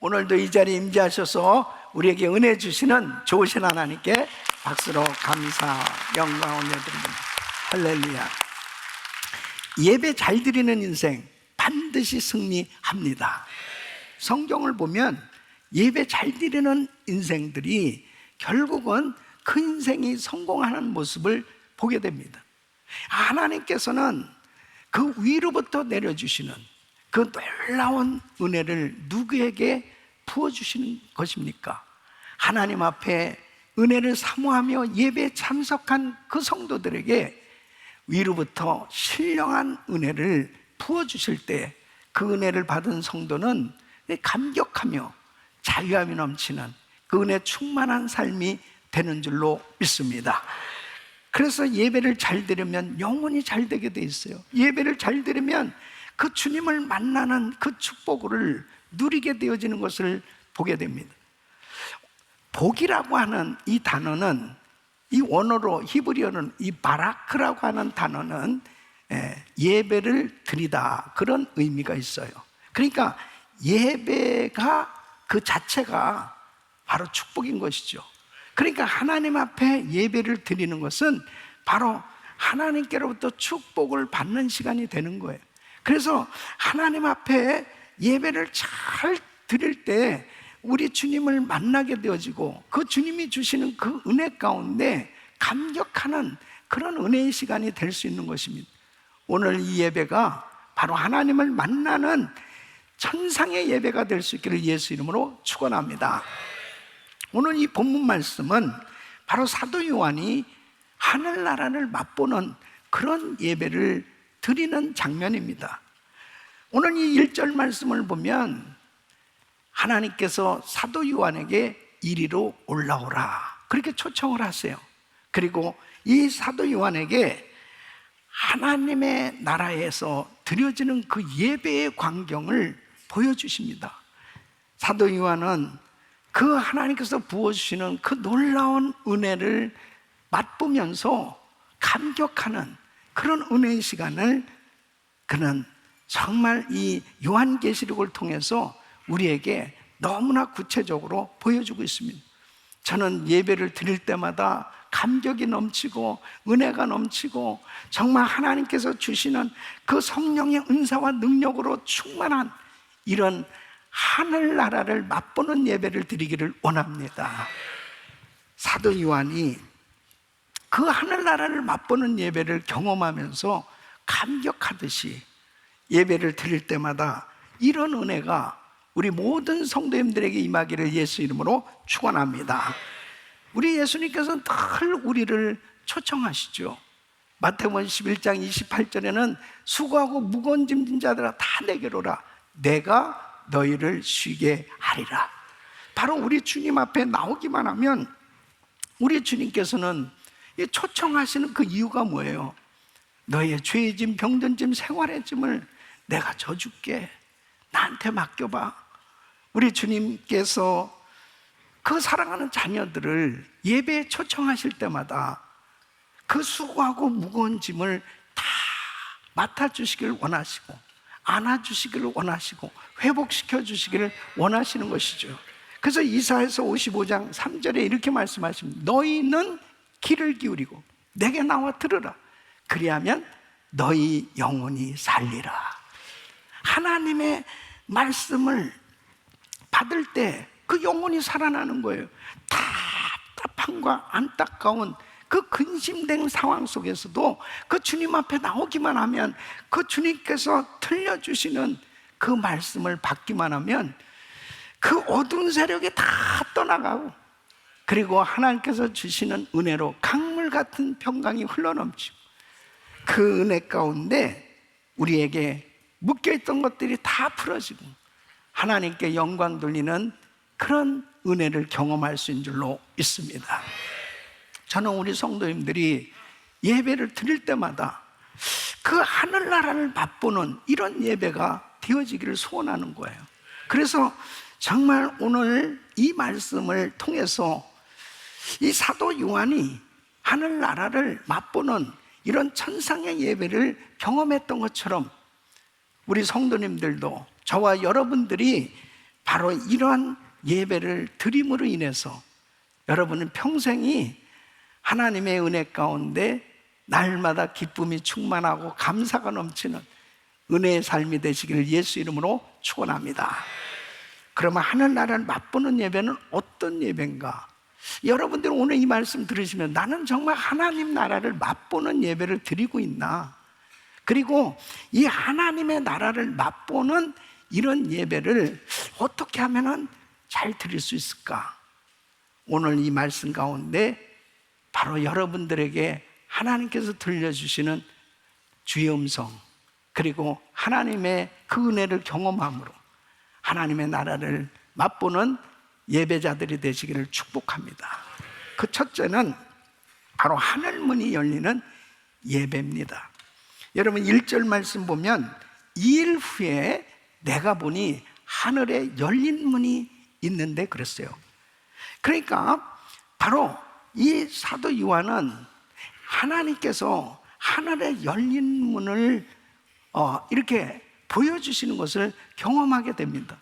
오늘도 이 자리에 임재하셔서 우리에게 은혜 주시는 좋으신 하나님께 박수로 감사, 영광 올려드립니다. 할렐루야. 예배 잘 드리는 인생 반드시 승리합니다. 성경을 보면 예배 잘 드리는 인생들이 결국은 그 인생이 성공하는 모습을 보게 됩니다. 하나님께서는 그 위로부터 내려주시는 그 놀라운 은혜를 누구에게 부어주시는 것입니까? 하나님 앞에 은혜를 사모하며 예배에 참석한 그 성도들에게 위로부터 신령한 은혜를 부어주실 때 그 은혜를 받은 성도는 감격하며 자유함이 넘치는 그 은혜 충만한 삶이 되는 줄로 믿습니다. 그래서 예배를 잘 드리면 영혼이 잘 되게 돼 있어요. 예배를 잘 드리면 그 주님을 만나는 그 축복을 누리게 되어지는 것을 보게 됩니다. 복이라고 하는 이 단어는, 이 원어로 히브리어는 이 바라크라고 하는 단어는 예배를 드리다, 그런 의미가 있어요. 그러니까 예배가 그 자체가 바로 축복인 것이죠. 그러니까 하나님 앞에 예배를 드리는 것은 바로 하나님께로부터 축복을 받는 시간이 되는 거예요. 그래서 하나님 앞에 예배를 잘 드릴 때 우리 주님을 만나게 되어지고 그 주님이 주시는 그 은혜 가운데 감격하는 그런 은혜의 시간이 될 수 있는 것입니다. 오늘 이 예배가 바로 하나님을 만나는 천상의 예배가 될 수 있기를 예수 이름으로 축원합니다. 오늘 이 본문 말씀은 바로 사도 요한이 하늘나라를 맛보는 그런 예배를 드리는 장면입니다. 오늘 이 1절 말씀을 보면 하나님께서 사도 요한에게 이리로 올라오라, 그렇게 초청을 하세요. 그리고 이 사도 요한에게 하나님의 나라에서 드려지는 그 예배의 광경을 보여주십니다. 사도 요한은 그 하나님께서 부어주시는 그 놀라운 은혜를 맛보면서 감격하는 그런 은혜의 시간을 그는 정말 이 요한계시록을 통해서 우리에게 너무나 구체적으로 보여주고 있습니다. 저는 예배를 드릴 때마다 감격이 넘치고 은혜가 넘치고 정말 하나님께서 주시는 그 성령의 은사와 능력으로 충만한 이런 하늘나라를 맛보는 예배를 드리기를 원합니다. 사도 요한이 그 하늘나라를 맛보는 예배를 경험하면서 감격하듯이 예배를 드릴 때마다 이런 은혜가 우리 모든 성도님들에게 임하기를 예수 이름으로 축원합니다. 우리 예수님께서는 늘 우리를 초청하시죠. 마태복음 11장 28절에는 수고하고 무거운 짐진 자들아 다 내게로 오라, 내가 너희를 쉬게 하리라. 바로 우리 주님 앞에 나오기만 하면 우리 주님께서는 초청하시는 그 이유가 뭐예요? 너희의 죄의 짐, 병든 짐, 생활의 짐을 내가 져줄게, 나한테 맡겨봐. 우리 주님께서 그 사랑하는 자녀들을 예배에 초청하실 때마다 그 수고하고 무거운 짐을 다 맡아주시기를 원하시고 안아주시기를 원하시고 회복시켜 주시기를 원하시는 것이죠. 그래서 이사야서 55장 3절에 이렇게 말씀하십니다. 너희는 귀를 기울이고 내게 나와 들으라, 그리하면 너희 영혼이 살리라. 하나님의 말씀을 받을 때 그 영혼이 살아나는 거예요. 답답함과 안타까운 그 근심된 상황 속에서도 그 주님 앞에 나오기만 하면, 그 주님께서 들려주시는 그 말씀을 받기만 하면 그 어두운 세력이 다 떠나가고, 그리고 하나님께서 주시는 은혜로 강물 같은 평강이 흘러넘치고 그 은혜 가운데 우리에게 묶여있던 것들이 다 풀어지고 하나님께 영광 돌리는 그런 은혜를 경험할 수 있는 줄로 믿습니다. 저는 우리 성도님들이 예배를 드릴 때마다 그 하늘나라를 맛보는 이런 예배가 되어지기를 소원하는 거예요. 그래서 정말 오늘 이 말씀을 통해서 이 사도 요한이 하늘나라를 맛보는 이런 천상의 예배를 경험했던 것처럼 우리 성도님들도, 저와 여러분들이 바로 이러한 예배를 드림으로 인해서 여러분은 평생이 하나님의 은혜 가운데 날마다 기쁨이 충만하고 감사가 넘치는 은혜의 삶이 되시기를 예수 이름으로 축원합니다. 그러면 하늘나라를 맛보는 예배는 어떤 예배인가? 여러분들은 오늘 이 말씀 들으시면 나는 정말 하나님 나라를 맛보는 예배를 드리고 있나? 그리고 이 하나님의 나라를 맛보는 이런 예배를 어떻게 하면 잘 드릴 수 있을까? 오늘 이 말씀 가운데 바로 여러분들에게 하나님께서 들려주시는 주의 음성, 그리고 하나님의 그 은혜를 경험함으로 하나님의 나라를 맛보는 예배자들이 되시기를 축복합니다. 그 첫째는 바로 하늘문이 열리는 예배입니다. 여러분 1절 말씀 보면 2일 후에 내가 보니 하늘에 열린 문이 있는데 그랬어요. 그러니까 바로 이 사도 요한은 하나님께서 하늘에 열린 문을 이렇게 보여주시는 것을 경험하게 됩니다.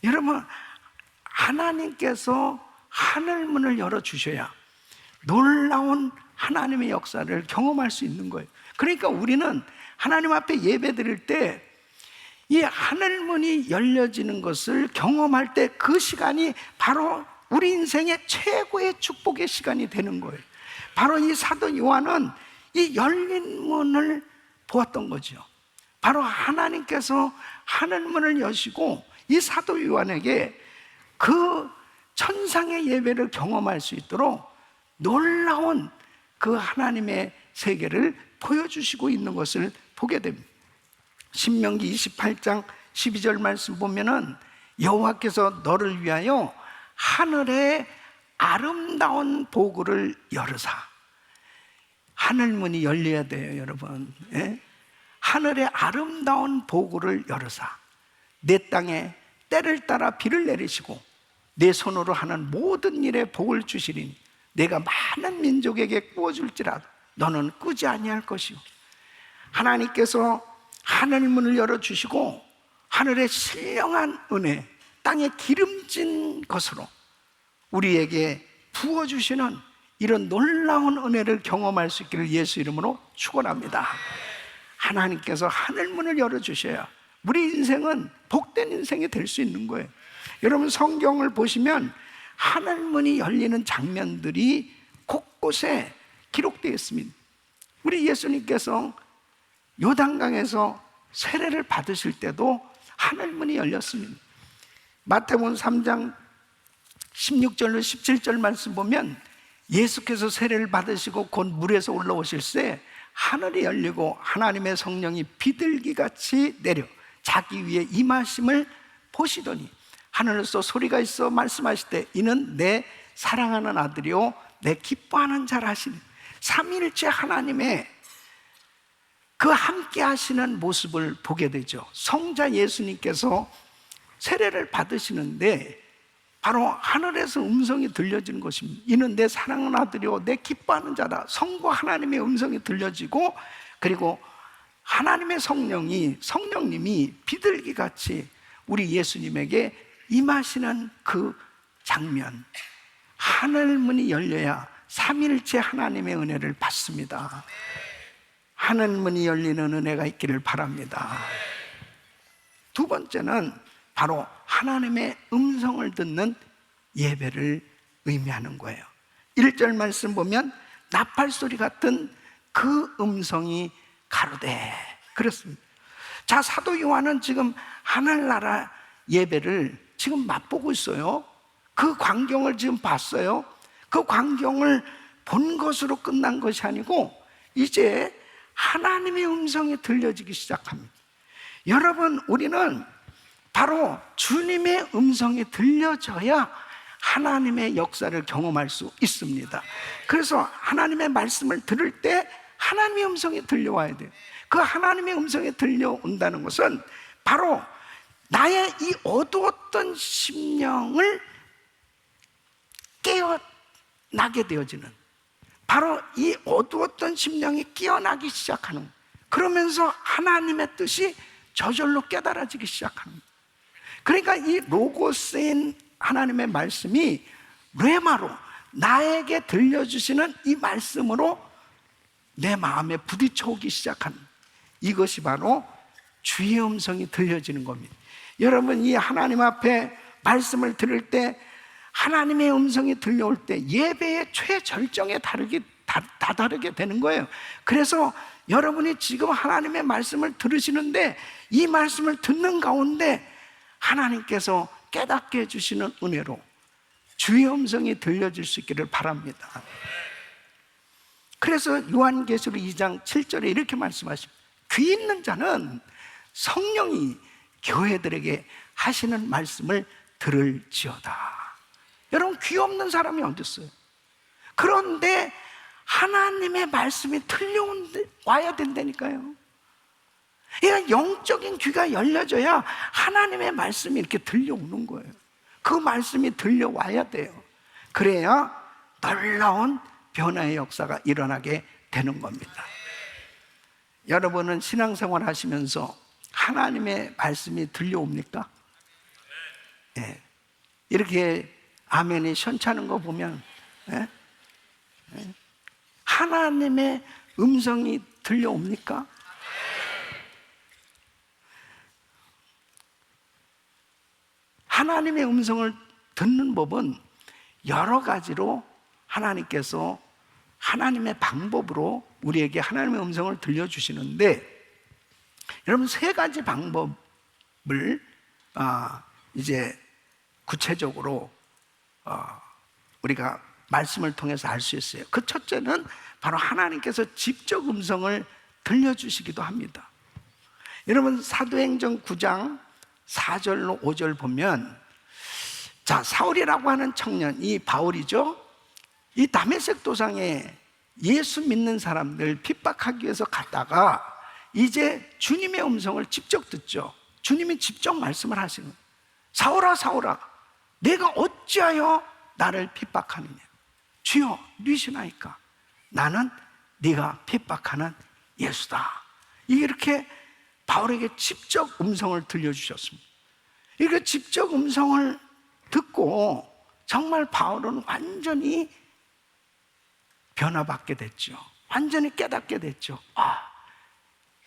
여러분, 하나님께서 하늘문을 열어주셔야 놀라운 하나님의 역사를 경험할 수 있는 거예요. 그러니까 우리는 하나님 앞에 예배 드릴 때 이 하늘문이 열려지는 것을 경험할 때 그 시간이 바로 우리 인생의 최고의 축복의 시간이 되는 거예요. 바로 이 사도 요한은 이 열린 문을 보았던 거죠. 바로 하나님께서 하늘문을 여시고 이 사도 요한에게 그 천상의 예배를 경험할 수 있도록 놀라운 그 하나님의 세계를 보여주시고 있는 것을 보게 됩니다. 신명기 28장 12절 말씀 보면은 여호와께서 너를 위하여 하늘에 아름다운 보구를 열으사. 하늘문이 열려야 돼요, 여러분. 예? 하늘에 아름다운 보구를 열으사 내 땅에 때를 따라 비를 내리시고 내 손으로 하는 모든 일에 복을 주시리니 내가 많은 민족에게 구워줄지라도 너는 끄지 아니할 것이요. 하나님께서 하늘문을 열어주시고 하늘의 신령한 은혜, 땅에 기름진 것으로 우리에게 부어주시는 이런 놀라운 은혜를 경험할 수 있기를 예수 이름으로 축원합니다. 하나님께서 하늘문을 열어주셔야 우리 인생은 복된 인생이 될 수 있는 거예요. 여러분 성경을 보시면 하늘문이 열리는 장면들이 곳곳에 기록되어 있습니다. 우리 예수님께서 요단강에서 세례를 받으실 때도 하늘문이 열렸습니다. 마태복음 3장 16절로 17절 말씀 보면 예수께서 세례를 받으시고 곧 물에서 올라오실 때 하늘이 열리고 하나님의 성령이 비둘기같이 내려 자기 위에 임하심을 보시더니 하늘에서 소리가 있어 말씀하실 때 이는 내 사랑하는 아들이요 내 기뻐하는 자라 하시니 삼위일체 하나님의 그 함께 하시는 모습을 보게 되죠. 성자 예수님께서 세례를 받으시는데 바로 하늘에서 음성이 들려지는 것입니다. 이는 내 사랑하는 아들이요 내 기뻐하는 자다. 성부 하나님의 음성이 들려지고 그리고 하나님의 성령님이 비둘기같이 우리 예수님에게 임하시는 그 장면, 하늘문이 열려야 삼위일체 하나님의 은혜를 받습니다. 하늘문이 열리는 은혜가 있기를 바랍니다. 두 번째는 바로 하나님의 음성을 듣는 예배를 의미하는 거예요. 1절 말씀 보면 나팔소리 같은 그 음성이 가로되 그렇습니다. 자, 사도 요한은 지금 하늘나라 예배를 지금 맛보고 있어요. 그 광경을 지금 봤어요. 그 광경을 본 것으로 끝난 것이 아니고 이제 하나님의 음성이 들려지기 시작합니다. 여러분, 우리는 바로 주님의 음성이 들려져야 하나님의 역사를 경험할 수 있습니다. 그래서 하나님의 말씀을 들을 때 하나님의 음성이 들려와야 돼요. 그 하나님의 음성이 들려온다는 것은 바로 나의 이 어두웠던 심령을 깨어나게 되어지는, 바로 이 어두웠던 심령이 깨어나기 시작하는, 그러면서 하나님의 뜻이 저절로 깨달아지기 시작하는. 그러니까 이 로고스인 하나님의 말씀이 레마로 나에게 들려주시는 이 말씀으로 내 마음에 부딪혀오기 시작한, 이것이 바로 주의 음성이 들려지는 겁니다. 여러분, 이 하나님 앞에 말씀을 들을 때, 하나님의 음성이 들려올 때 예배의 최절정에 다다르게 되는 거예요. 그래서 여러분이 지금 하나님의 말씀을 들으시는데, 이 말씀을 듣는 가운데 하나님께서 깨닫게 해주시는 은혜로 주의 음성이 들려질 수 있기를 바랍니다. 그래서 요한계시록 2장 7절에 이렇게 말씀하십니다. 귀 있는 자는 성령이 교회들에게 하시는 말씀을 들을지어다. 여러분, 귀 없는 사람이 어디 있어요? 그런데 하나님의 말씀이 와야 된다니까요. 그러니까 영적인 귀가 열려져야 하나님의 말씀이 이렇게 들려오는 거예요. 그 말씀이 들려와야 돼요. 그래야 놀라운 변화의 역사가 일어나게 되는 겁니다. 여러분은 신앙생활 하시면서 하나님의 말씀이 들려옵니까? 네. 이렇게 아멘이 시원찮은 거 보면, 네? 네. 하나님의 음성이 들려옵니까? 하나님의 음성을 듣는 법은 여러 가지로 하나님께서 하나님의 방법으로 우리에게 하나님의 음성을 들려주시는데, 여러분, 세 가지 방법을 이제 구체적으로 우리가 말씀을 통해서 알 수 있어요. 그 첫째는 바로 하나님께서 직접 음성을 들려주시기도 합니다. 여러분, 사도행전 9장 4절로 5절 보면, 자, 사울이라고 하는 청년, 이 바울이죠. 이 다메섹 도상에 예수 믿는 사람들 핍박하기 위해서 갔다가 이제 주님의 음성을 직접 듣죠. 주님이 직접 말씀을 하시는 거예요. 사울아, 사울아, 내가 어찌하여 나를 핍박하느냐? 주여, 누구시나이까? 나는 네가 핍박하는 예수다. 이렇게 바울에게 직접 음성을 들려주셨습니다. 이렇게 직접 음성을 듣고 정말 바울은 완전히 변화받게 됐죠. 완전히 깨닫게 됐죠. 아,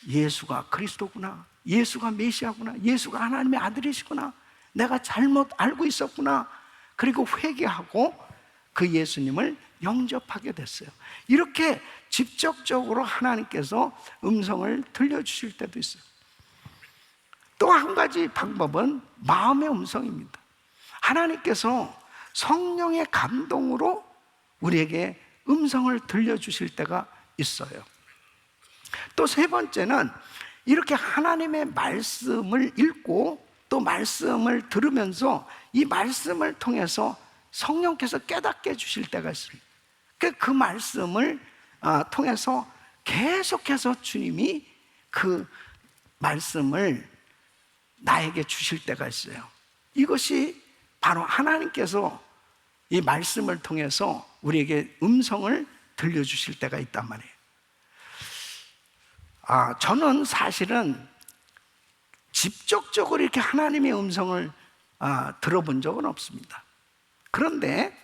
예수가 그리스도구나, 예수가 메시아구나, 예수가 하나님의 아들이시구나, 내가 잘못 알고 있었구나. 그리고 회개하고 그 예수님을 영접하게 됐어요. 이렇게 직접적으로 하나님께서 음성을 들려주실 때도 있어요. 또 한 가지 방법은 마음의 음성입니다. 하나님께서 성령의 감동으로 우리에게 음성을 들려주실 때가 있어요. 또 세 번째는 이렇게 하나님의 말씀을 읽고 또 말씀을 들으면서 이 말씀을 통해서 성령께서 깨닫게 해주실 때가 있습니다. 그 말씀을 통해서 계속해서 주님이 그 말씀을 나에게 주실 때가 있어요. 이것이 바로 하나님께서 이 말씀을 통해서 우리에게 음성을 들려주실 때가 있단 말이에요. 저는 사실은 직접적으로 이렇게 하나님의 음성을 들어본 적은 없습니다. 그런데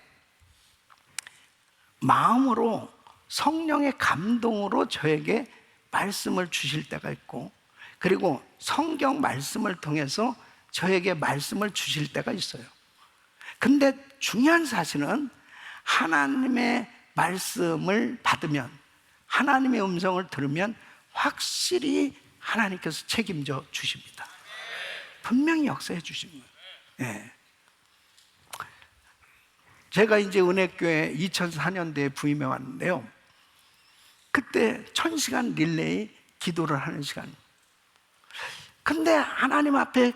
마음으로 성령의 감동으로 저에게 말씀을 주실 때가 있고, 그리고 성경 말씀을 통해서 저에게 말씀을 주실 때가 있어요. 근데 중요한 사실은 하나님의 말씀을 받으면, 하나님의 음성을 들으면 확실히 하나님께서 책임져 주십니다. 분명히 역사해 주신 거예요. 네. 제가 이제 은혜교회 2004년도에 부임해 왔는데요, 그때 1000시간 릴레이 기도를 하는 시간. 근데 하나님 앞에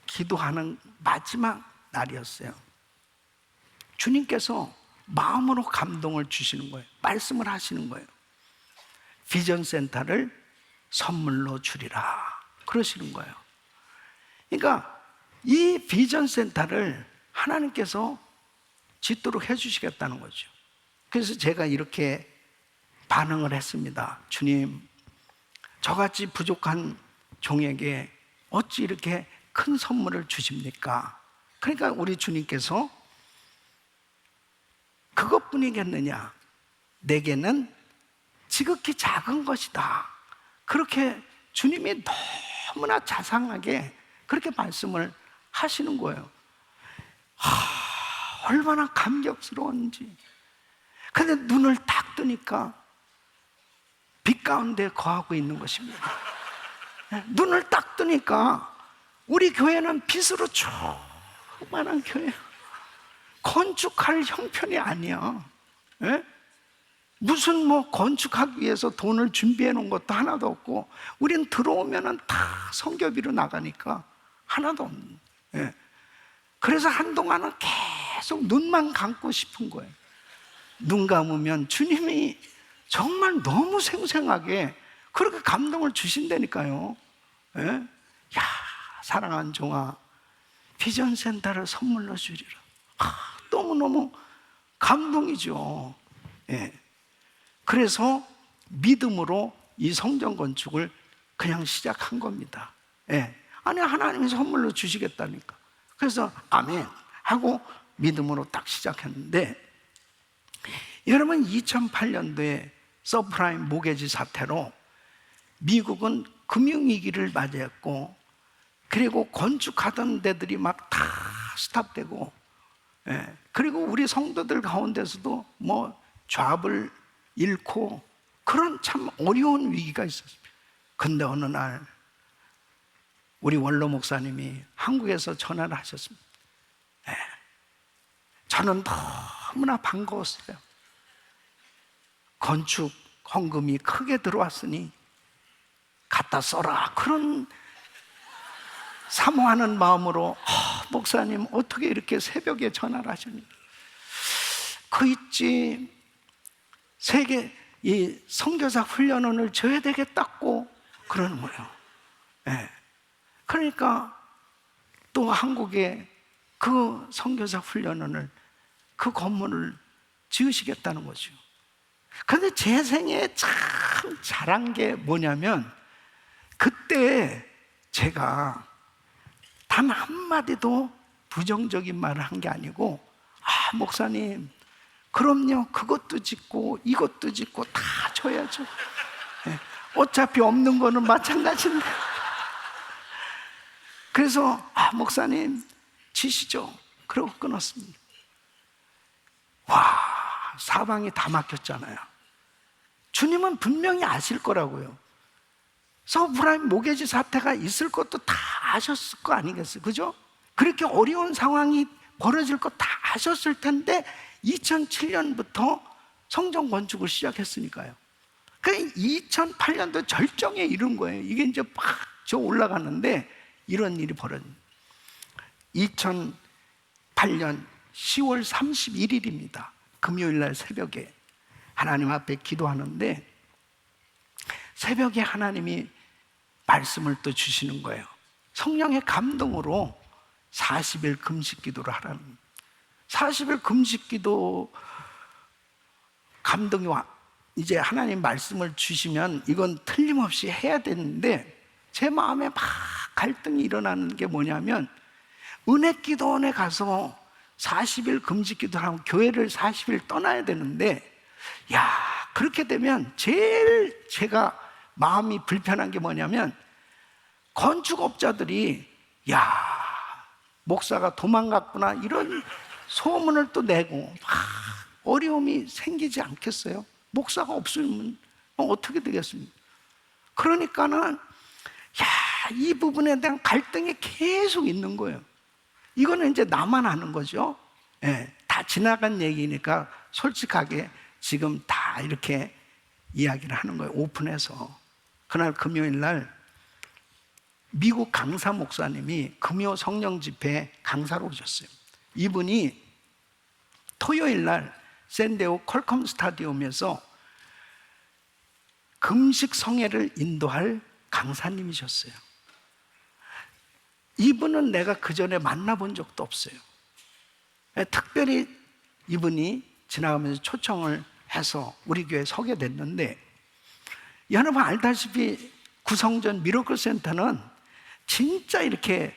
기도하는 마지막 날이었어요. 주님께서 마음으로 감동을 주시는 거예요. 말씀을 하시는 거예요. 비전 센터를 선물로 주리라 그러시는 거예요. 그러니까 이 비전 센터를 하나님께서 짓도록 해주시겠다는 거죠. 그래서 제가 이렇게 반응을 했습니다. 주님, 저같이 부족한 종에게 어찌 이렇게 큰 선물을 주십니까? 그러니까 우리 주님께서 그것뿐이겠느냐? 내게는 지극히 작은 것이다. 그렇게 주님이 너무나 자상하게 그렇게 말씀을 하시는 거예요. 얼마나 감격스러운지. 근데 눈을 딱 뜨니까 빛 가운데 거하고 있는 것입니다. 눈을 딱 뜨니까 우리 교회는 빛으로 충만한 교회야. 건축할 형편이 아니야. 예? 무슨 뭐 건축하기 위해서 돈을 준비해 놓은 것도 하나도 없고, 우린 들어오면은 다 성교비로 나가니까 하나도 없는. 예. 그래서 한동안은 계속 눈만 감고 싶은 거예요. 눈 감으면 주님이 정말 너무 생생하게 그렇게 감동을 주신다니까요. 예? 야, 사랑하는 종아, 비전 센터를 선물로 주리라. 너무너무 감동이죠. 예. 그래서 믿음으로 이 성전 건축을 그냥 시작한 겁니다. 예. 아니, 하나님이 선물로 주시겠다니까. 그래서 아멘 하고 믿음으로 딱 시작했는데, 여러분 2008년도에 서프라임 모게지 사태로 미국은 금융위기를 맞이했고, 그리고 건축하던 데들이 막 다 스탑되고, 예. 그리고 우리 성도들 가운데서도 뭐 잡을 잃고 그런 참 어려운 위기가 있었습니다. 근데 어느 날 우리 원로 목사님이 한국에서 전화를 하셨습니다. 예. 저는 너무나 반가웠어요. 건축 헌금이 크게 들어왔으니 갖다 써라, 그런 사모하는 마음으로 목사님 어떻게 이렇게 새벽에 전화를 하셨니? 그 있지, 세계 이 선교사 훈련원을 줘야 되겠다고 그러는 거예요. 네. 그러니까 또 한국에 그 선교사 훈련원을, 그 건물을 지으시겠다는 거죠. 그런데 제 생에 참 잘한 게 뭐냐면, 그때 제가 단 한마디도 부정적인 말을 한 게 아니고, 목사님, 그럼요, 그것도 짓고 이것도 짓고 다 줘야죠. 네. 어차피 없는 거는 마찬가지인데. 그래서 목사님 지시죠. 그러고 끊었습니다. 와, 사방이 다 막혔잖아요. 주님은 분명히 아실 거라고요. 서브라임 모게지 사태가 있을 것도 다 아셨을 거 아니겠어요? 그죠? 그렇게 어려운 상황이 벌어질 거 다 아셨을 텐데 2007년부터 성전 건축을 시작했으니까요. 그 2008년도 절정에 이른 거예요. 이게 이제 막 저 올라가는데 이런 일이 벌어집니다. 2008년 10월 31일입니다. 금요일 날 새벽에 하나님 앞에 기도하는데, 새벽에 하나님이 말씀을 또 주시는 거예요. 성령의 감동으로 40일 금식 기도를 하라는, 40일 금식 기도 감동이 와. 이제 하나님 말씀을 주시면 이건 틀림없이 해야 되는데, 제 마음에 막 갈등이 일어나는 게 뭐냐면, 은혜기도원에 가서 40일 금식 기도하고 교회를 40일 떠나야 되는데, 야, 그렇게 되면 제일 제가 마음이 불편한 게 뭐냐면, 건축업자들이 야, 목사가 도망갔구나 이런 소문을 또 내고 막 어려움이 생기지 않겠어요? 목사가 없으면 어떻게 되겠습니까? 그러니까는 이 부분에 대한 갈등이 계속 있는 거예요. 이거는 이제 나만 아는 거죠. 예, 다 지나간 얘기니까 솔직하게 지금 다 이렇게 이야기를 하는 거예요. 오픈해서. 그날 금요일 날 미국 강사 목사님이 금요 성령 집회에 강사로 오셨어요. 이분이 토요일 날 샌디에고 퀄컴 스타디움에서 금식 성회를 인도할 강사님이셨어요. 이분은 내가 그 전에 만나본 적도 없어요. 특별히 이분이 지나가면서 초청을 해서 우리 교회에 서게 됐는데, 여러분 알다시피 구성전 미러클 센터는 진짜 이렇게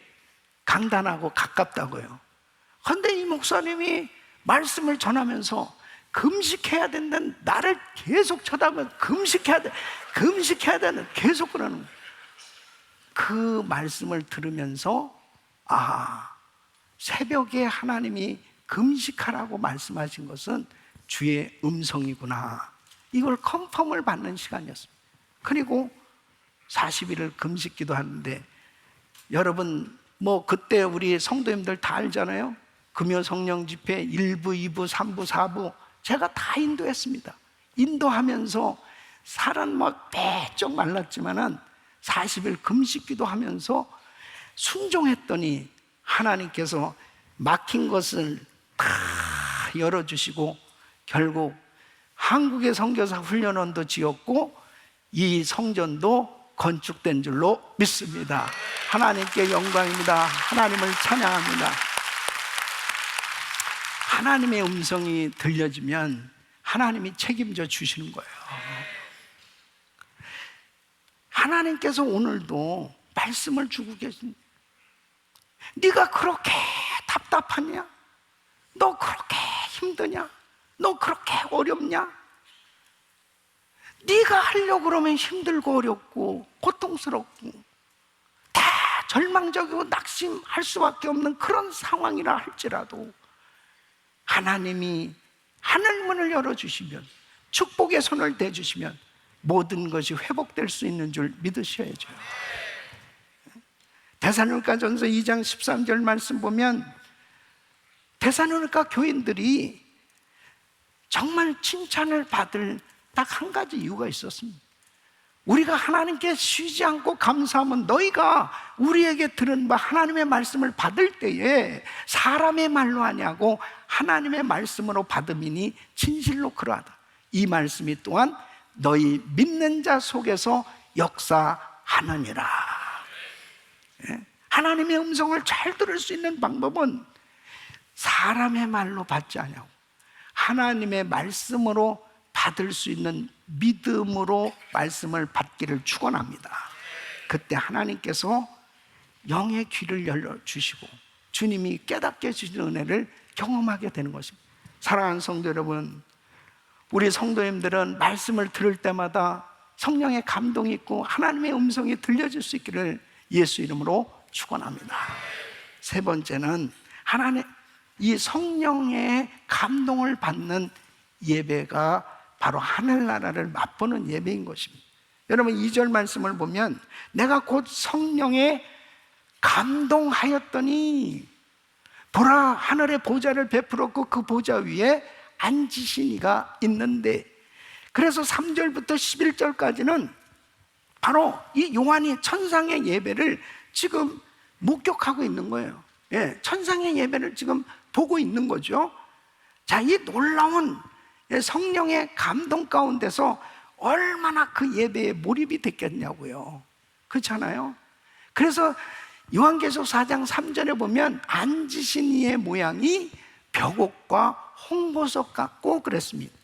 강단하고 가깝다고요. 그런데 이 목사님이 말씀을 전하면서 금식해야 된다는, 나를 계속 쳐다보면 금식해야 되는 계속 그러는 거예요. 그 말씀을 들으면서 새벽에 하나님이 금식하라고 말씀하신 것은 주의 음성이구나, 이걸 컨펌을 받는 시간이었습니다. 그리고 40일을 금식기도 하는데, 여러분 그때 우리 성도님들 다 알잖아요. 금요 성령 집회 1부, 2부, 3부, 4부 제가 다 인도했습니다. 인도하면서 살은 빼쩍 말랐지만은 40일 금식기도 하면서 순종했더니 하나님께서 막힌 것을 다 열어주시고 결국 한국의 선교사 훈련원도 지었고 이 성전도 건축된 줄로 믿습니다. 하나님께 영광입니다. 하나님을 찬양합니다. 하나님의 음성이 들려지면 하나님이 책임져 주시는 거예요. 하나님께서 오늘도 말씀을 주고 계십니다. 네가 그렇게 답답하냐? 너 그렇게 힘드냐? 너 그렇게 어렵냐? 네가 하려고 그러면 힘들고 어렵고 고통스럽고 다 절망적이고 낙심할 수밖에 없는 그런 상황이라 할지라도 하나님이 하늘문을 열어주시면, 축복의 손을 대주시면 모든 것이 회복될 수 있는 줄 믿으셔야죠. 데살로니가전서 2장 13절 말씀 보면 데살로니가 교인들이 정말 칭찬을 받을 딱 한 가지 이유가 있었습니다. 우리가 하나님께 쉬지 않고 감사하면 너희가 우리에게 들은 바 하나님의 말씀을 받을 때에 사람의 말로 하냐고 하나님의 말씀으로 받음이니 진실로 그러하다. 이 말씀이 또한 너희 믿는 자 속에서 역사하느니라. 하나님의 음성을 잘 들을 수 있는 방법은 사람의 말로 받지 않냐고 하나님의 말씀으로 받을 수 있는 믿음으로 말씀을 받기를 축원합니다. 그때 하나님께서 영의 귀를 열어주시고 주님이 깨닫게 해주시는 은혜를 경험하게 되는 것입니다. 사랑하는 성도 여러분, 우리 성도님들은 말씀을 들을 때마다 성령의 감동이 있고 하나님의 음성이 들려질 수 있기를 예수 이름으로 축원합니다. 세 번째는 하나님 이 성령의 감동을 받는 예배가 바로 하늘나라를 맛보는 예배인 것입니다. 여러분 2절 말씀을 보면 내가 곧 성령에 감동하였더니 보라 하늘의 보좌를 베풀었고 그 보좌 위에 앉으신 이가 있는데, 그래서 3절부터 11절까지는 바로 이 요한이 천상의 예배를 지금 목격하고 있는 거예요. 천상의 예배를 지금 보고 있는 거죠. 자, 이 놀라운 성령의 감동 가운데서 얼마나 그 예배에 몰입이 됐겠냐고요. 그렇잖아요. 그래서 요한계시록 4장 3절에 보면 앉으신 이의 모양이 벽옥과 홍보석 같고 그랬습니다.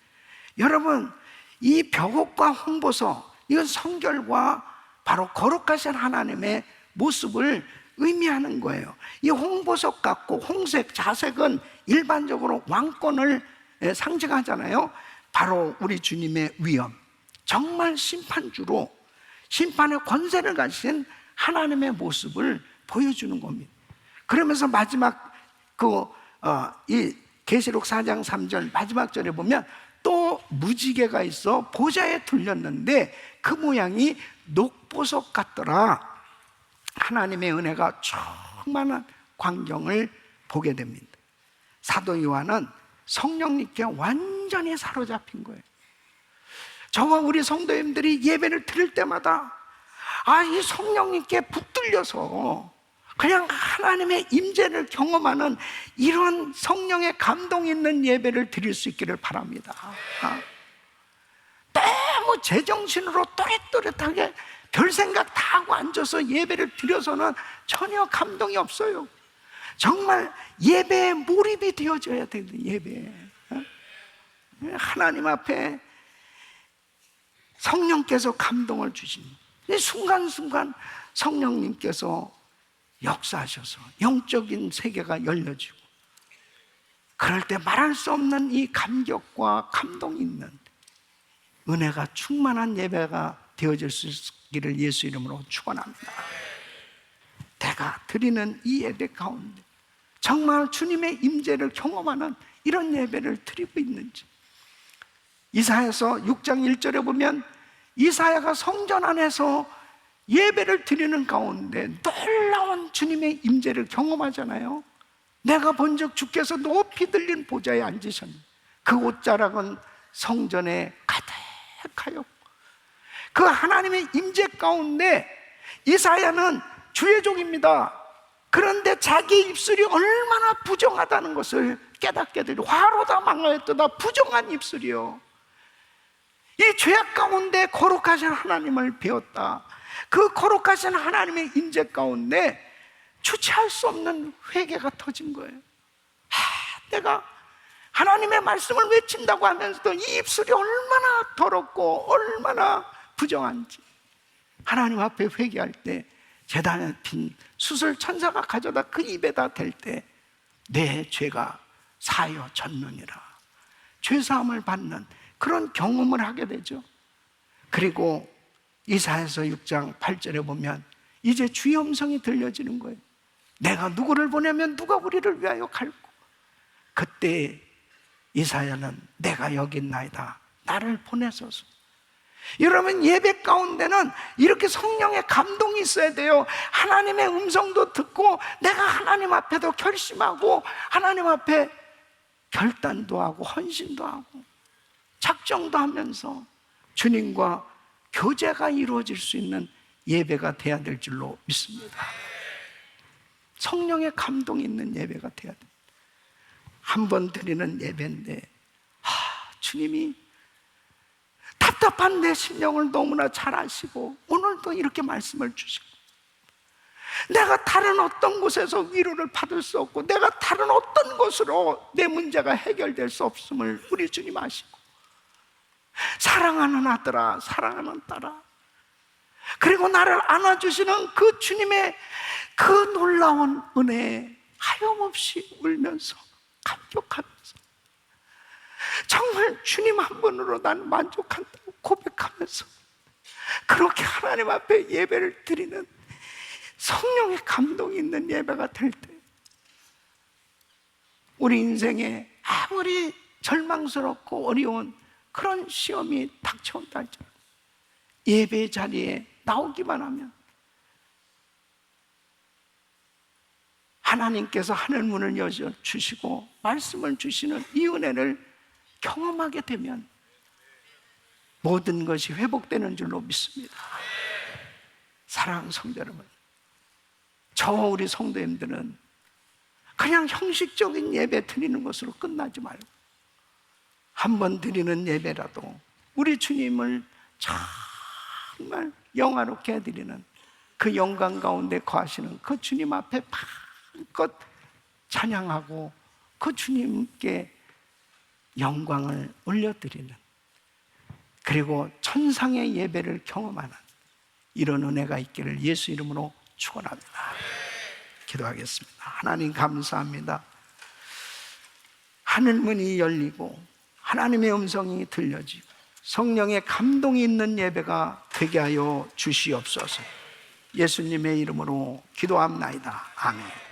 여러분 이 벽옥과 홍보석, 이건 성결과 바로 거룩하신 하나님의 모습을 의미하는 거예요. 이 홍보석 같고 홍색, 자색은 일반적으로 왕권을 상징하잖아요. 바로 우리 주님의 위엄, 정말 심판주로 심판의 권세를 가진 하나님의 모습을 보여주는 겁니다. 그러면서 마지막 이 계시록 4장 3절 마지막 절에 보면 또 무지개가 있어 보좌에 둘렸는데 그 모양이 녹보석 같더라. 하나님의 은혜가 충만한 광경을 보게 됩니다. 사도 요한은 성령님께 완전히 사로잡힌 거예요. 저와 우리 성도님들이 예배를 드릴 때마다 이 성령님께 붙들려서 그냥 하나님의 임재를 경험하는 이런 성령의 감동 있는 예배를 드릴 수 있기를 바랍니다. 너무 제정신으로 또렷또렷하게 별 생각 다 하고 앉아서 예배를 드려서는 전혀 감동이 없어요. 정말 예배에 몰입이 되어져야 되는 예배. 하나님 앞에 성령께서 감동을 주십니다. 순간순간 성령님께서 역사하셔서 영적인 세계가 열려지고, 그럴 때 말할 수 없는 이 감격과 감동이 있는 은혜가 충만한 예배가 되어질 수 있기를 예수 이름으로 축원합니다. 내가 드리는 이 예배 가운데 정말 주님의 임재를 경험하는 이런 예배를 드리고 있는지. 이사야서 6장 1절에 보면 이사야가 성전 안에서 예배를 드리는 가운데 놀라운 주님의 임재를 경험하잖아요. 내가 본즉 주께서 높이 들린 보좌에 앉으셨네. 그 옷자락은 성전에 가득하였고, 그 하나님의 임재 가운데 이사야는 주의 종입니다. 그런데 자기 입술이 얼마나 부정하다는 것을 깨닫게 되고, 화로다 망하였도다, 부정한 입술이요. 이 죄악 가운데 거룩하신 하나님을 배웠다. 그 거룩하신 하나님의 임재 가운데 주체할 수 없는 회개가 터진 거예요. 내가 하나님의 말씀을 외친다고 하면서도 이 입술이 얼마나 더럽고 얼마나 부정한지, 하나님 앞에 회개할 때 제단에 핀 수술 천사가 가져다 그 입에다 댈 때 내 죄가 사여 졌느니라, 죄사함을 받는 그런 경험을 하게 되죠. 그리고 이사야서 6장 8절에 보면 이제 주의 음성이 들려지는 거예요. 내가 누구를 보내면 누가 우리를 위하여 갈고. 그때 이사야는 내가 여기 있나이다, 나를 보내소서. 여러분, 예배 가운데는 이렇게 성령의 감동이 있어야 돼요. 하나님의 음성도 듣고 내가 하나님 앞에도 결심하고 하나님 앞에 결단도 하고 헌신도 하고 작정도 하면서 주님과 교제가 이루어질 수 있는 예배가 돼야 될 줄로 믿습니다. 성령의 감동이 있는 예배가 돼야 돼요. 한 번 드리는 예배인데 주님이 답답한 내 심령을 너무나 잘 아시고 오늘도 이렇게 말씀을 주시고, 내가 다른 어떤 곳에서 위로를 받을 수 없고 내가 다른 어떤 곳으로 내 문제가 해결될 수 없음을 우리 주님 아시고, 사랑하는 아들아, 사랑하는 딸아, 그리고 나를 안아주시는 그 주님의 그 놀라운 은혜에 하염없이 울면서 감격하면서 정말 주님 한 분으로 난 만족한다고 고백하면서 그렇게 하나님 앞에 예배를 드리는 성령의 감동이 있는 예배가 될 때, 우리 인생에 아무리 절망스럽고 어려운 그런 시험이 닥쳐온다 할지라도 예배 자리에 나오기만 하면 하나님께서 하늘 문을 여셔주시고 말씀을 주시는 이 은혜를 경험하게 되면 모든 것이 회복되는 줄로 믿습니다. 사랑하는 성도 여러분, 저와 우리 성도님들은 그냥 형식적인 예배 드리는 것으로 끝나지 말고 한 번 드리는 예배라도 우리 주님을 정말 영화롭게 해드리는 그 영광 가운데 거하시는 그 주님 앞에 마음껏 찬양하고 그 주님께 영광을 올려드리는, 그리고 천상의 예배를 경험하는 이런 은혜가 있기를 예수 이름으로 축원합니다. 기도하겠습니다. 하나님 감사합니다. 하늘문이 열리고 하나님의 음성이 들려지고 성령의 감동이 있는 예배가 되게 하여 주시옵소서. 예수님의 이름으로 기도합나이다. 아멘.